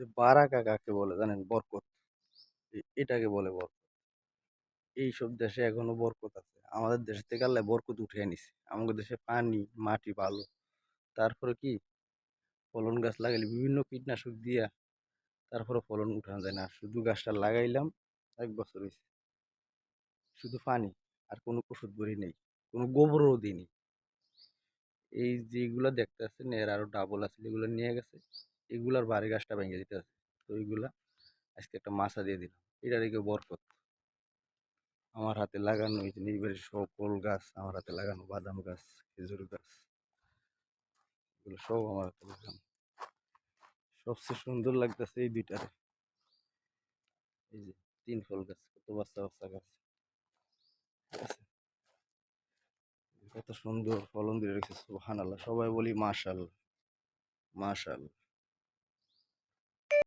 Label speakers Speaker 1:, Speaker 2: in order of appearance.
Speaker 1: যে বারাকা কাকে বলে জানেন? বরকত। এটাকে বলে বরকত। এইসব দেশে এখনো বরকত আছে। আমাদের দেশ থেকে আল্লাহ বরকত উঠিয়ে নিছে। আমাদের দেশে পানি, মাটি ভালো। তারপরে কি ফলন গাছ লাগাইলে বিভিন্ন কীটনাশক দিয়া তারপরে ফলন উঠানো যায় না। শুধু গাছটা লাগাইলাম, ১ বছর হইছে। শুধু পানি আর কোনো ওষুধ বড়ি নেই। কোনো গোবরও দিইনি। এই যেগুলা দেখতেছেন এর আরো ডাবল আছে এগুলো নিয়ে গেছে। এগুলার বাড়ি গাছটা ভেঙে দিতে আছে। তো এইগুলা আজকে একটা মাচা দিয়ে দিলাম। এটা রেখে বরকত। আমার হাতে লাগানো এই যে নির্বাড়ি সকল গাছ আমার হাতে লাগানো বাদাম গাছ, খেজুর গাছ এগুলো সব আমার হাতে লাগানো। সবচেয়ে সুন্দর লাগতেছে এই দুইটারে। এই যে ৩ ফল গাছ কত বাচ্চা বাচ্চা গাছ। ঠিক আছে? কত সুন্দর ফলন দিয়ে রেখেছে সুবহানাল্লাহ। সবাই বলি মাশাআল্লাহ, মাশাআল্লাহ।